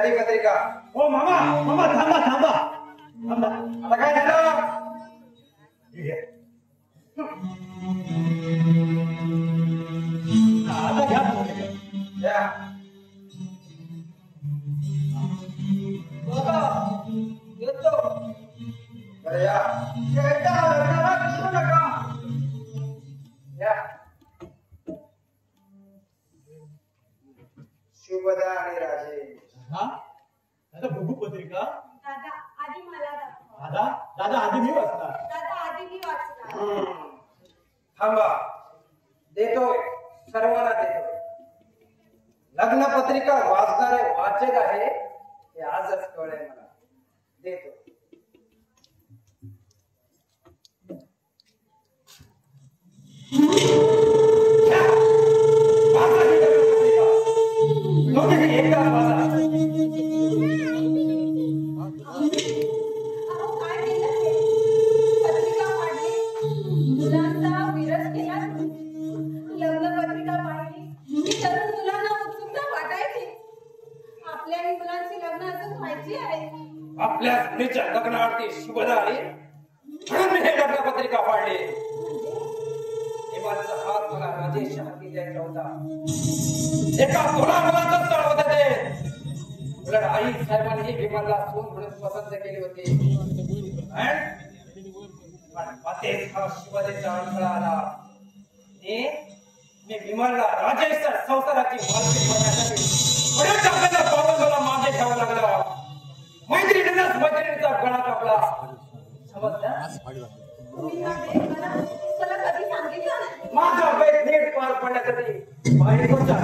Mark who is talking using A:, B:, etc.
A: ती पत्रिका.
B: हो मामा मामा थांबा थांबा थांबा.
A: आता काय झालं?
B: आता घ्या
A: या. येतो. बरं या. लग्नाला विसरू नका. या. शुभदा आणि राजेश.
B: हा दादा बघू पत्रिका.
C: दादा आधी मला दाखवा.
B: दादा दादा आधी मी वाचणार.
C: दादा आधी मी वाचणार.
A: थांबा. देतोय, सर्वांना देतोय. लग्न पत्रिका वाचणारे वाचक आहे हे आजच कळले मला. देतो. आपल्या मुलीच्या लग्नावरती शुभदा आली म्हणून मी हे लग्न पत्रिका फाडली. देवाचा हात मला राजेश हाती द्यायचा होता. एका थोडा मुलाचं स्थळ होतं ते. उलट आई साहेबांनी विमलला सून म्हणून पसंत केली होती. पण मध्येच हा शुभदेचा अडथळा आला. मी विमलला राजेशच्या संसाराची मालकी बनण्यासाठी बरेच आपल्याला पावसाला मागे घ्यावं लागला. मैत्रिणीनेच मैत्रिणीचा गळा कापला. समजलं? माझा बेत नीट पार पडण्यासाठी बायकोच्या